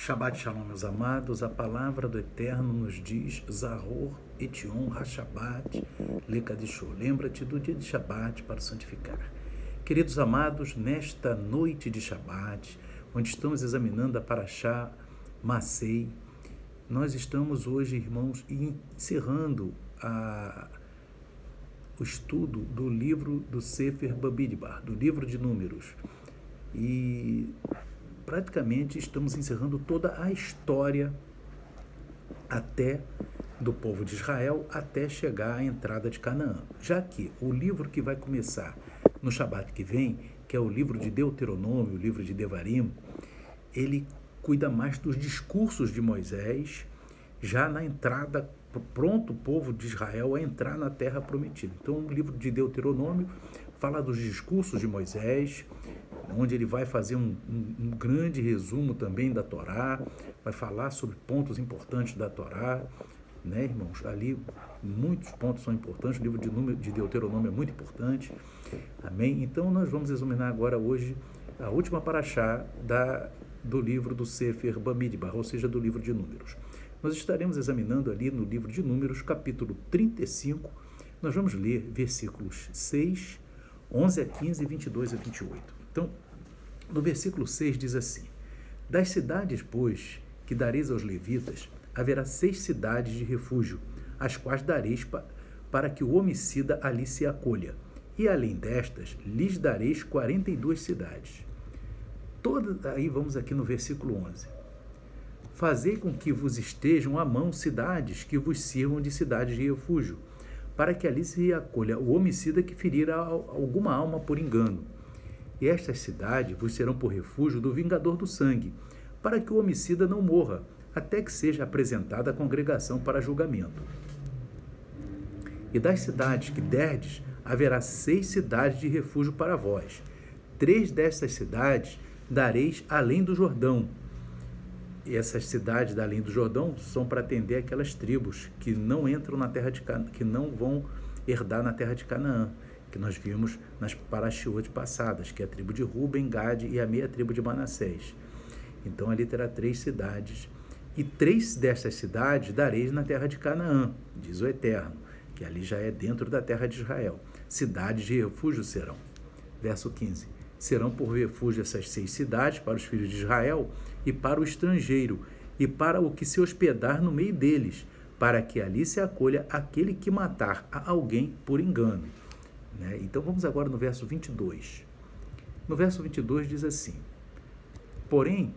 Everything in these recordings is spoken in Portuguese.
Shabbat Shalom, meus amados, a palavra do Eterno nos diz Zahor Etion HaShabbat Lekadisho. Lembra-te do dia de Shabbat para o santificar. Queridos amados, nesta noite de Shabbat, onde estamos examinando a Parashá Masei, nós estamos hoje, irmãos, encerrando o estudo do livro do Sefer Bamidbar, do livro de Números. E praticamente estamos encerrando toda a história até do povo de Israel até chegar à entrada de Canaã. Já que o livro que vai começar no Shabat que vem, que é o livro de Deuteronômio, o livro de Devarim, ele cuida mais dos discursos de Moisés, já na entrada, pronto o povo de Israel a entrar na terra prometida. Então o livro de Deuteronômio fala dos discursos de Moisés, onde ele vai fazer um grande resumo também da Torá, vai falar sobre pontos importantes da Torá, né, irmãos? Ali muitos pontos são importantes, o livro de Deuteronômio é muito importante, amém? Então nós vamos examinar agora hoje a última parashá do livro do Sefer Bamidbar, ou seja, do livro de Números. Nós estaremos examinando ali no livro de Números, capítulo 35, nós vamos ler versículos 6, 11 a 15 e 22 a 28. Então, no versículo 6 diz assim: das cidades, pois, que dareis aos levitas, haverá 6 cidades de refúgio, as quais dareis para que o homicida ali se acolha. E além destas, lhes dareis 42 cidades. Aí vamos aqui no versículo 11. Fazei com que vos estejam à mão cidades que vos sirvam de cidades de refúgio, para que ali se acolha o homicida que ferir alguma alma por engano. E estas cidades vos serão por refúgio do vingador do sangue, para que o homicida não morra, até que seja apresentada a congregação para julgamento. E das cidades que derdes, haverá 6 cidades de refúgio para vós. 3 destas cidades dareis além do Jordão. E essas cidades da além do Jordão são para atender aquelas tribos que não entram na terra de Canaã, que não vão herdar na terra de Canaã, que nós vimos nas parashiot passadas, que é a tribo de Ruben, Gade e a meia tribo de Manassés. Então ali terá 3 cidades, e 3 dessas cidades dareis na terra de Canaã, diz o Eterno, que ali já é dentro da terra de Israel. Cidades de refúgio serão. Verso 15. Serão por refúgio essas 6 cidades para os filhos de Israel e para o estrangeiro, e para o que se hospedar no meio deles, para que ali se acolha aquele que matar a alguém por engano. Então vamos agora no verso 22. No verso 22 diz assim: porém,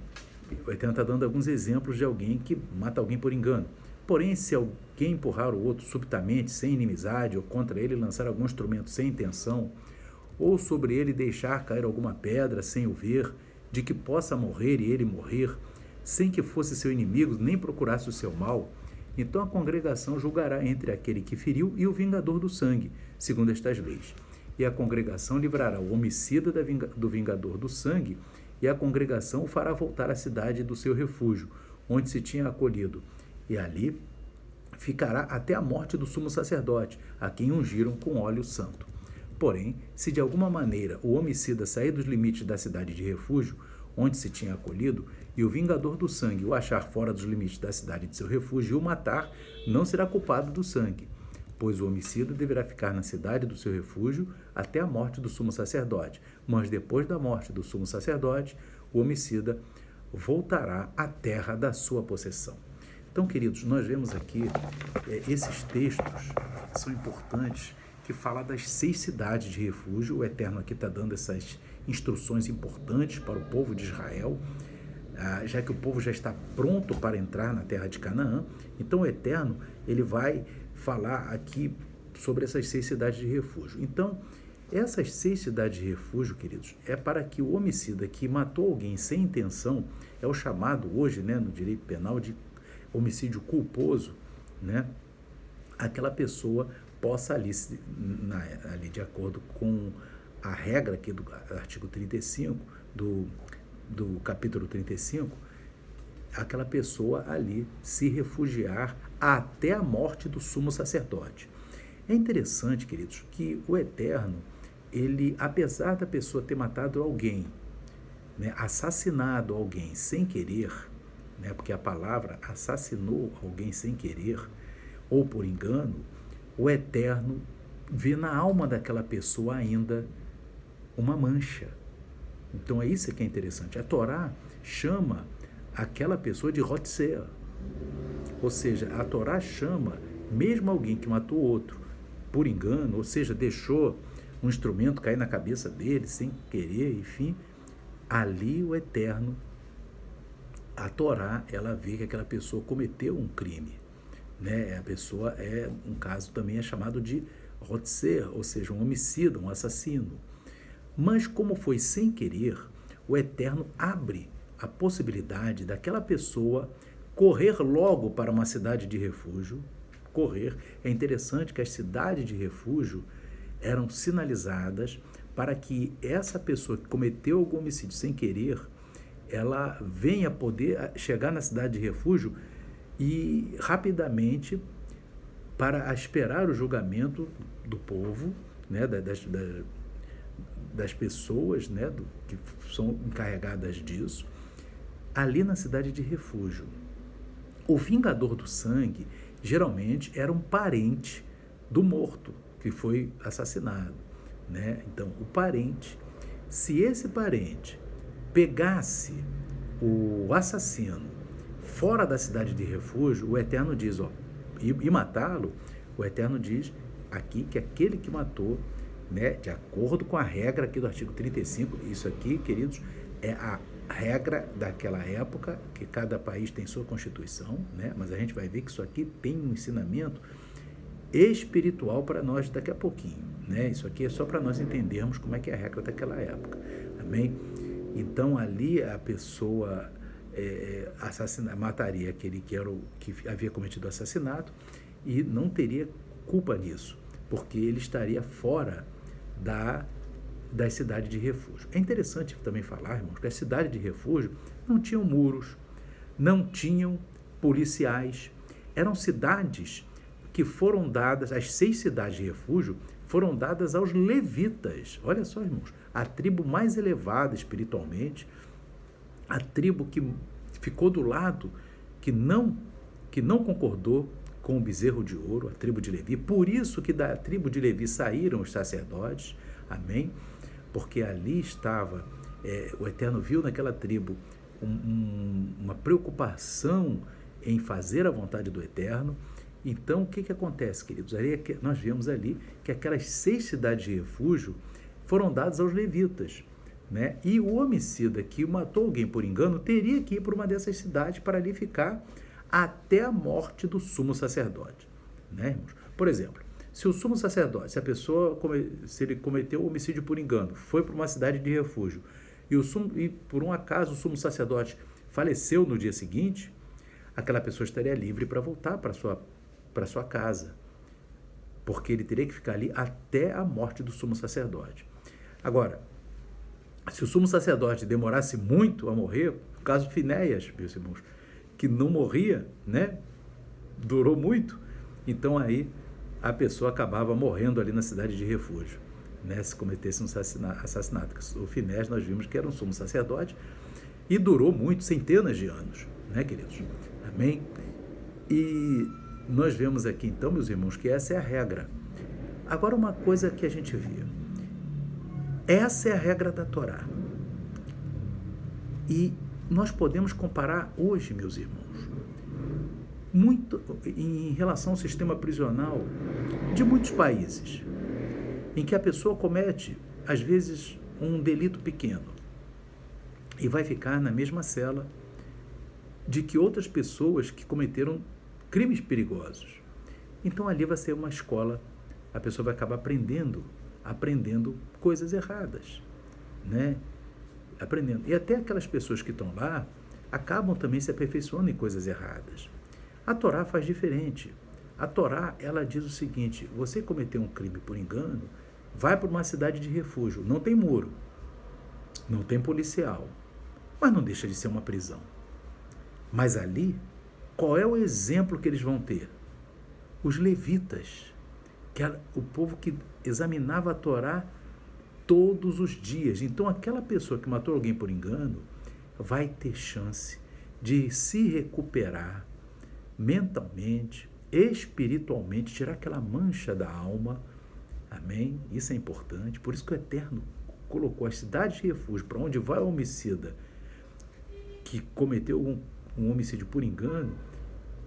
o Eterno está dando alguns exemplos de alguém que mata alguém por engano. Porém, se alguém empurrar o outro subitamente, sem inimizade, ou contra ele lançar algum instrumento sem intenção, ou sobre ele deixar cair alguma pedra sem o ver, de que possa morrer e ele morrer, sem que fosse seu inimigo, nem procurasse o seu mal, então a congregação julgará entre aquele que feriu e o vingador do sangue, segundo estas leis. E a congregação livrará o homicida do vingador do sangue, e a congregação o fará voltar à cidade do seu refúgio, onde se tinha acolhido, e ali ficará até a morte do sumo sacerdote, a quem ungiram com óleo santo. Porém, se de alguma maneira o homicida sair dos limites da cidade de refúgio, onde se tinha acolhido, e o vingador do sangue o achar fora dos limites da cidade de seu refúgio e o matar, não será culpado do sangue, pois o homicida deverá ficar na cidade do seu refúgio até a morte do sumo sacerdote. Mas depois da morte do sumo sacerdote, o homicida voltará à terra da sua possessão. Então, queridos, nós vemos aqui esses textos que são importantes, que fala das 6 cidades de refúgio. O Eterno aqui está dando essas instruções importantes para o povo de Israel, já que o povo já está pronto para entrar na terra de Canaã. Então o Eterno ele vai falar aqui sobre essas 6 cidades de refúgio. Então, essas 6 cidades de refúgio, queridos, é para que o homicida que matou alguém sem intenção, é o chamado hoje, no direito penal de homicídio culposo, aquela pessoa possa ali de acordo com a regra aqui do artigo 35, do capítulo 35, aquela pessoa ali se refugiar até a morte do sumo sacerdote. É interessante, queridos, que o Eterno, ele, apesar da pessoa ter matado alguém, assassinado alguém sem querer, né? Porque a palavra assassinou alguém sem querer ou por engano, o Eterno vê na alma daquela pessoa ainda uma mancha. Então é isso que é interessante. A Torá chama aquela pessoa de Rotzer. Ou seja, a Torá chama mesmo alguém que matou outro por engano, ou seja, deixou um instrumento cair na cabeça dele sem querer, enfim, ali o Eterno, a Torá, ela vê que aquela pessoa cometeu um crime, né? A pessoa um caso também é chamado de Rotzer, ou seja, um homicida, um assassino. Mas como foi sem querer, o Eterno abre a possibilidade daquela pessoa correr logo para uma cidade de refúgio. Correr. É interessante que as cidades de refúgio eram sinalizadas para que essa pessoa que cometeu algum homicídio sem querer, ela venha poder chegar na cidade de refúgio e rapidamente para esperar o julgamento do povo, né, das pessoas, né, que são encarregadas disso, ali na cidade de refúgio. O vingador do sangue geralmente era um parente do morto que foi assassinado, né? Então, o parente, se esse parente pegasse o assassino fora da cidade de refúgio, o Eterno diz, e matá-lo, o Eterno diz aqui que aquele que matou, né, de acordo com a regra aqui do artigo 35, isso aqui, queridos, é a regra daquela época, que cada país tem sua constituição, né? Mas a gente vai ver que isso aqui tem um ensinamento espiritual para nós daqui a pouquinho, né? Isso aqui é só para nós entendermos como é que é a regra daquela época, amém? Então ali a pessoa mataria aquele que havia cometido o assassinato e não teria culpa nisso, porque ele estaria fora das cidades de refúgio. É interessante também falar, irmãos, que as cidades de refúgio não tinham muros, não tinham policiais, eram cidades que foram dadas, as 6 cidades de refúgio foram dadas aos levitas. Olha só, irmãos, a tribo mais elevada espiritualmente, a tribo que ficou do lado, que não concordou com o bezerro de ouro, a tribo de Levi. Por isso que da tribo de Levi saíram os sacerdotes, amém? Porque ali estava, o Eterno viu naquela tribo uma preocupação em fazer a vontade do Eterno. Então, o que acontece, queridos? Nós vemos ali que aquelas 6 cidades de refúgio foram dadas aos levitas, né? E o homicida que matou alguém por engano teria que ir para uma dessas cidades para ali ficar até a morte do sumo sacerdote, né, irmãos? Por exemplo, se o sumo sacerdote, se ele cometeu homicídio por engano, foi para uma cidade de refúgio e por um acaso o sumo sacerdote faleceu no dia seguinte, aquela pessoa estaria livre para voltar para sua casa, porque ele teria que ficar ali até a morte do sumo sacerdote. Agora, se o sumo sacerdote demorasse muito a morrer, no caso de Finéias, meus irmãos, que não morria, né? Durou muito, então aí a pessoa acabava morrendo ali na cidade de refúgio, né? Se cometesse um assassinato. O Finéias nós vimos que era um sumo sacerdote e durou muito, centenas de anos, né, queridos? Amém? E nós vemos aqui então, meus irmãos, que essa é a regra. Agora, uma coisa que a gente vê, essa é a regra da Torá. E nós podemos comparar hoje, meus irmãos, muito em relação ao sistema prisional de muitos países, em que a pessoa comete, às vezes, um delito pequeno e vai ficar na mesma cela de que outras pessoas que cometeram crimes perigosos. Então ali vai ser uma escola, a pessoa vai acabar aprendendo coisas erradas, né? Aprendendo. E até aquelas pessoas que estão lá acabam também se aperfeiçoando em coisas erradas. A Torá faz diferente. A Torá, ela diz o seguinte: você cometeu um crime por engano, vai para uma cidade de refúgio, não tem muro, não tem policial, mas não deixa de ser uma prisão. Mas ali, qual é o exemplo que eles vão ter? Os levitas, que era o povo que examinava a Torá todos os dias. Então, aquela pessoa que matou alguém por engano vai ter chance de se recuperar mentalmente, espiritualmente, tirar aquela mancha da alma. Amém? Isso é importante. Por isso que o Eterno colocou as cidades de refúgio para onde vai o homicida que cometeu um homicídio por engano,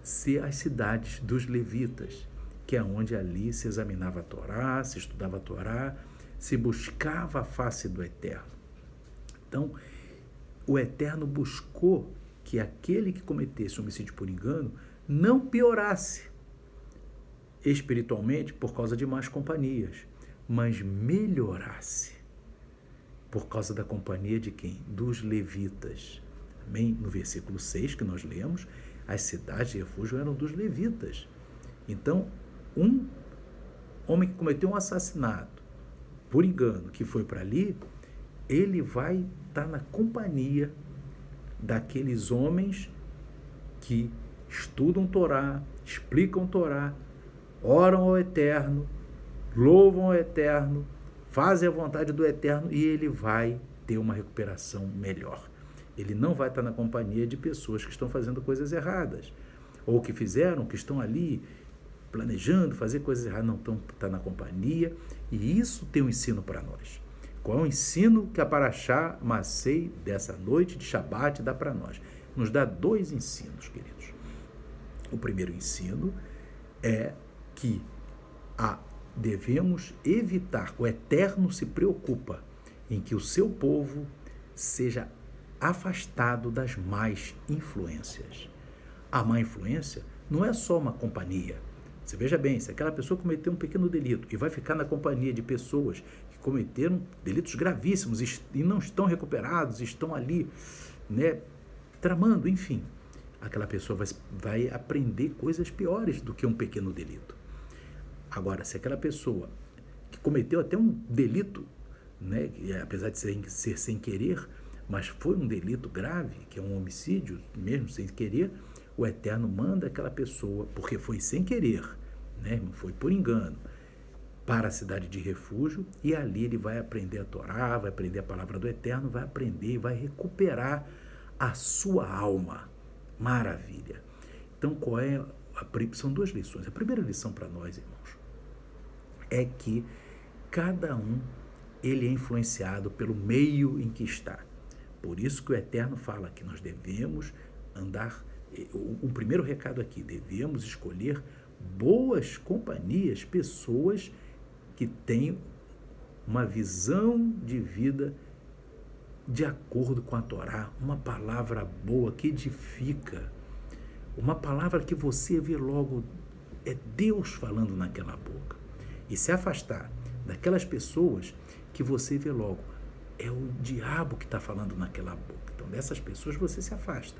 ser as cidades dos levitas, que é onde ali se examinava a Torá, se estudava a Torá, se buscava a face do Eterno. Então, o Eterno buscou que aquele que cometesse homicídio por engano não piorasse espiritualmente por causa de más companhias, mas melhorasse por causa da companhia de quem? Dos levitas. Amém? No versículo 6 que nós lemos, as cidades de refúgio eram dos levitas. Então, um homem que cometeu um assassinato por engano, que foi para ali, ele vai estar na companhia daqueles homens que estudam Torá, explicam Torá, oram ao Eterno, louvam ao Eterno, fazem a vontade do Eterno, e ele vai ter uma recuperação melhor. Ele não vai estar na companhia de pessoas que estão fazendo coisas erradas, ou que fizeram, que estão ali planejando fazer coisas erradas, não estão na companhia, e isso tem um ensino para nós. Qual é o ensino que a Parashá Masei dessa noite de Shabat dá para nós? Nos dá dois ensinos, queridos. O primeiro ensino é que devemos evitar, o Eterno se preocupa em que o seu povo seja afastado das más influências. A má influência não é só uma companhia. Você veja bem, se aquela pessoa cometeu um pequeno delito e vai ficar na companhia de pessoas que cometeram delitos gravíssimos e não estão recuperados, estão ali, tramando, enfim, aquela pessoa vai aprender coisas piores do que um pequeno delito. Agora, se aquela pessoa que cometeu até um delito, apesar de ser sem querer, mas foi um delito grave, que é um homicídio, mesmo sem querer, o Eterno manda aquela pessoa, porque foi sem querer, foi por engano, para a cidade de refúgio, e ali ele vai aprender a Torá, vai aprender a palavra do Eterno, vai aprender e vai recuperar a sua alma. Maravilha! Então, são duas lições. A primeira lição para nós, irmãos, é que cada um ele é influenciado pelo meio em que está. Por isso que o Eterno fala que nós devemos andar. O primeiro recado aqui, devemos escolher boas companhias, pessoas que têm uma visão de vida de acordo com a Torá, uma palavra boa que edifica, uma palavra que você vê logo, é Deus falando naquela boca. E se afastar daquelas pessoas que você vê logo, é o diabo que está falando naquela boca. Então, dessas pessoas você se afasta.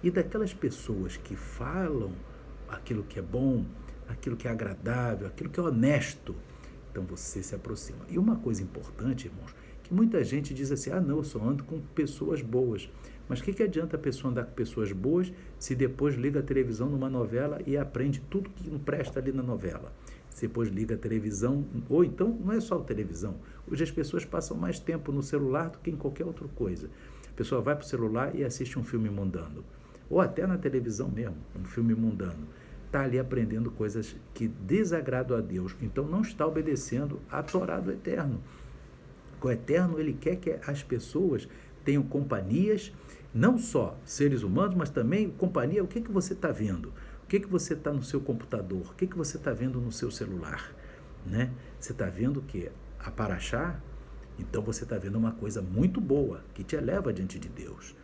E daquelas pessoas que falam aquilo que é bom, aquilo que é agradável, aquilo que é honesto, então você se aproxima. E uma coisa importante, irmãos, que muita gente diz assim, não, eu só ando com pessoas boas. Mas o que adianta a pessoa andar com pessoas boas se depois liga a televisão numa novela e aprende tudo que não presta ali na novela? Se depois liga a televisão, ou então não é só a televisão, hoje as pessoas passam mais tempo no celular do que em qualquer outra coisa. A pessoa vai para o celular e assiste um filme mundano, ou até na televisão mesmo, um filme mundano. Está ali aprendendo coisas que desagradam a Deus, então não está obedecendo a Torá do Eterno. O Eterno, ele quer que as pessoas tenham companhias, não só seres humanos, mas também companhia. O que você está vendo? O que você está no seu computador? O que você está vendo no seu celular? Você está vendo o quê? A Parashá? Então você está vendo uma coisa muito boa, que te eleva diante de Deus.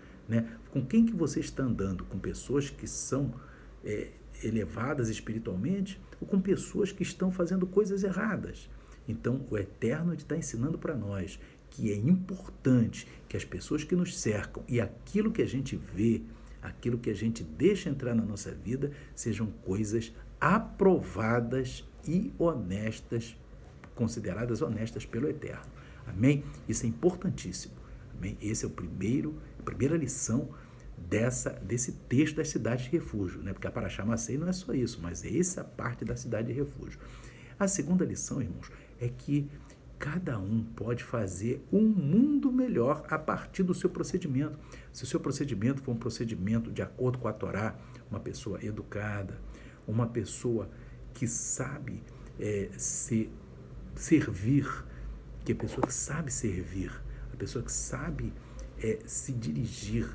Com quem que você está andando? Com pessoas que são elevadas espiritualmente, ou com pessoas que estão fazendo coisas erradas? Então, o Eterno está ensinando para nós que é importante que as pessoas que nos cercam e aquilo que a gente vê, aquilo que a gente deixa entrar na nossa vida, sejam coisas aprovadas e honestas, consideradas honestas pelo Eterno. Amém? Isso é importantíssimo. Amém? Esse é a primeira lição desse texto das cidades de refúgio, porque a Parashá Masei não é só isso, mas é essa parte da cidade de refúgio. A segunda lição, irmãos, é que cada um pode fazer um mundo melhor a partir do seu procedimento. Se o seu procedimento for um procedimento de acordo com a Torá, uma pessoa educada, uma pessoa que sabe servir, que é a pessoa que sabe servir, a pessoa que sabe se dirigir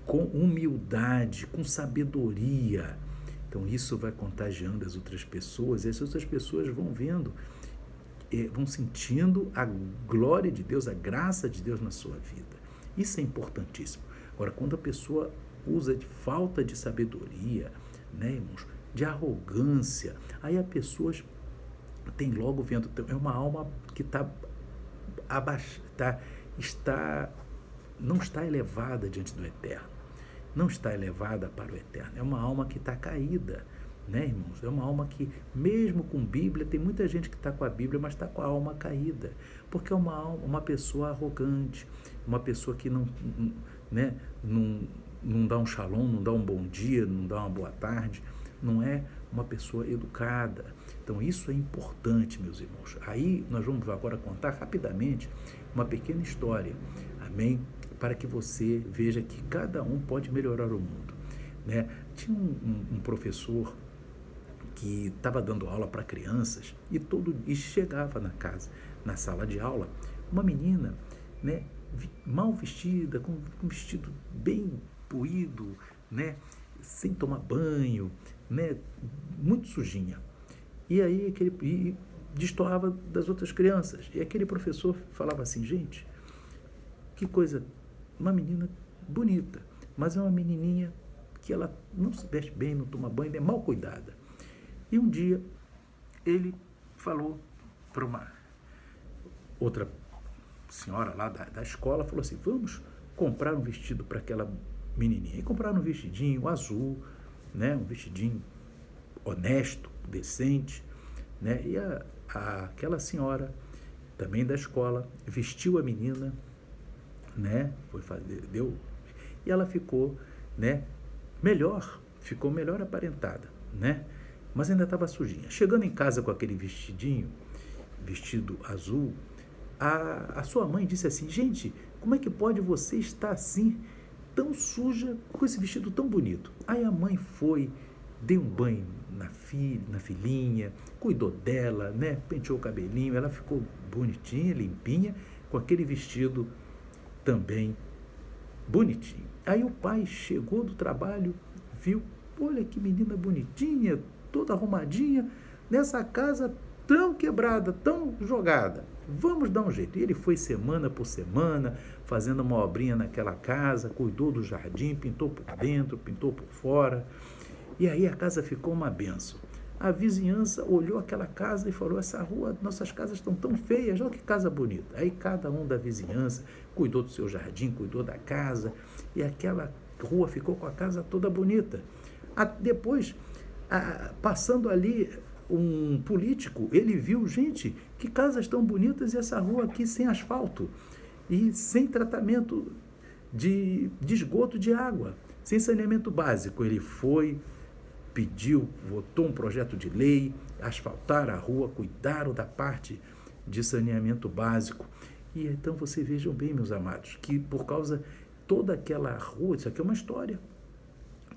com humildade, com sabedoria. Então isso vai contagiando as outras pessoas, e as outras pessoas vão vendo, vão sentindo a glória de Deus, a graça de Deus na sua vida. Isso é importantíssimo. Agora, quando a pessoa usa de falta de sabedoria, né, irmãos, de arrogância, aí a pessoa tem logo vendo, é uma alma que não está elevada diante do Eterno, não está elevada para o Eterno, é uma alma que está caída, né, irmãos? É uma alma que, mesmo com Bíblia, tem muita gente que está com a Bíblia, mas está com a alma caída, porque é uma pessoa arrogante, uma pessoa que não dá um shalom, não dá um bom dia, não dá uma boa tarde, não é uma pessoa educada. Então isso é importante, meus irmãos. Aí nós vamos agora contar rapidamente uma pequena história, amém? Para que você veja que cada um pode melhorar o mundo, né? Tinha um professor que estava dando aula para crianças e chegava na sala de aula, uma menina, né, mal vestida, com um vestido bem poído, né, sem tomar banho, né, muito sujinha. E aí destoava das outras crianças. E aquele professor falava assim: gente, que coisa, uma menina bonita, mas é uma menininha que ela não se veste bem, não toma banho, é mal cuidada. E um dia ele falou para uma outra senhora lá da escola, falou assim: vamos comprar um vestido para aquela menininha. E compraram um vestidinho azul, né, um vestidinho honesto, decente, né? E aquela senhora também da escola vestiu a menina, né? E ela ficou, né, ficou melhor aparentada, né? Mas ainda estava sujinha. Chegando em casa com aquele vestido azul, a sua mãe disse assim: gente, como é que pode você estar assim, tão suja, com esse vestido tão bonito? Aí a mãe foi, deu um banho na filhinha, cuidou dela, né? Penteou o cabelinho, ela ficou bonitinha, limpinha, com aquele vestido também bonitinho. Aí o pai chegou do trabalho, viu, olha que menina bonitinha, toda arrumadinha, nessa casa tão quebrada, tão jogada. Vamos dar um jeito. E ele foi semana por semana, fazendo uma obrinha naquela casa, cuidou do jardim, pintou por dentro, pintou por fora. E aí a casa ficou uma benção. A vizinhança olhou aquela casa e falou: essa rua, nossas casas estão tão feias, olha que casa bonita. Aí cada um da vizinhança cuidou do seu jardim, cuidou da casa, e aquela rua ficou com a casa toda bonita. Depois, passando ali um político, ele viu: gente, que casas tão bonitas, e essa rua aqui sem asfalto e sem tratamento de esgoto de água, sem saneamento básico. Ele foi, pediu, votou um projeto de lei, asfaltaram a rua, cuidaram da parte de saneamento básico. E então você vejam bem, meus amados, que por causa toda aquela rua, isso aqui é uma história,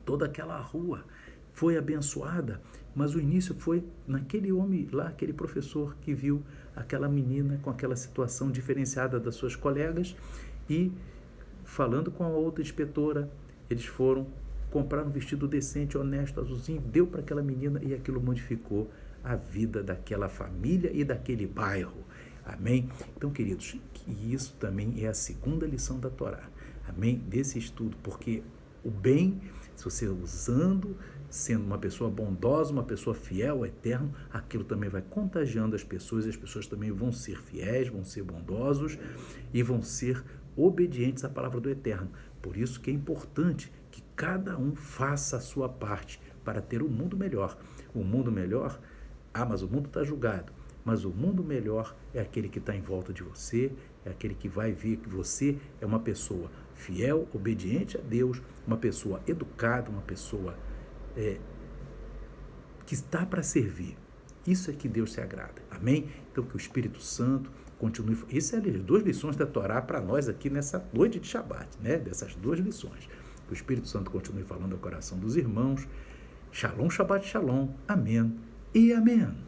toda aquela rua foi abençoada, mas o início foi naquele homem lá, aquele professor que viu aquela menina com aquela situação diferenciada das suas colegas, e falando com a outra inspetora, eles foram comprar um vestido decente, honesto, azulzinho, deu para aquela menina, e aquilo modificou a vida daquela família e daquele bairro. Amém? Então, queridos, que isso também é a segunda lição da Torá. Amém? Desse estudo, porque o bem, se você usando, sendo uma pessoa bondosa, uma pessoa fiel ao Eterno, aquilo também vai contagiando as pessoas, e as pessoas também vão ser fiéis, vão ser bondosos e vão ser obedientes à palavra do Eterno. Por isso que é importante que cada um faça a sua parte para ter um mundo melhor. O mundo melhor, mas o mundo está julgado. Mas o mundo melhor é aquele que está em volta de você, é aquele que vai ver que você é uma pessoa fiel, obediente a Deus, uma pessoa educada, uma pessoa que está para servir. Isso é que Deus se agrada. Amém? Então que o Espírito Santo continue. Isso é as 2 lições da Torá para nós aqui nessa noite de Shabat, né? Dessas 2 lições. Que o Espírito Santo continue falando ao coração dos irmãos. Shalom, Shabbat, Shalom. Amém e amém.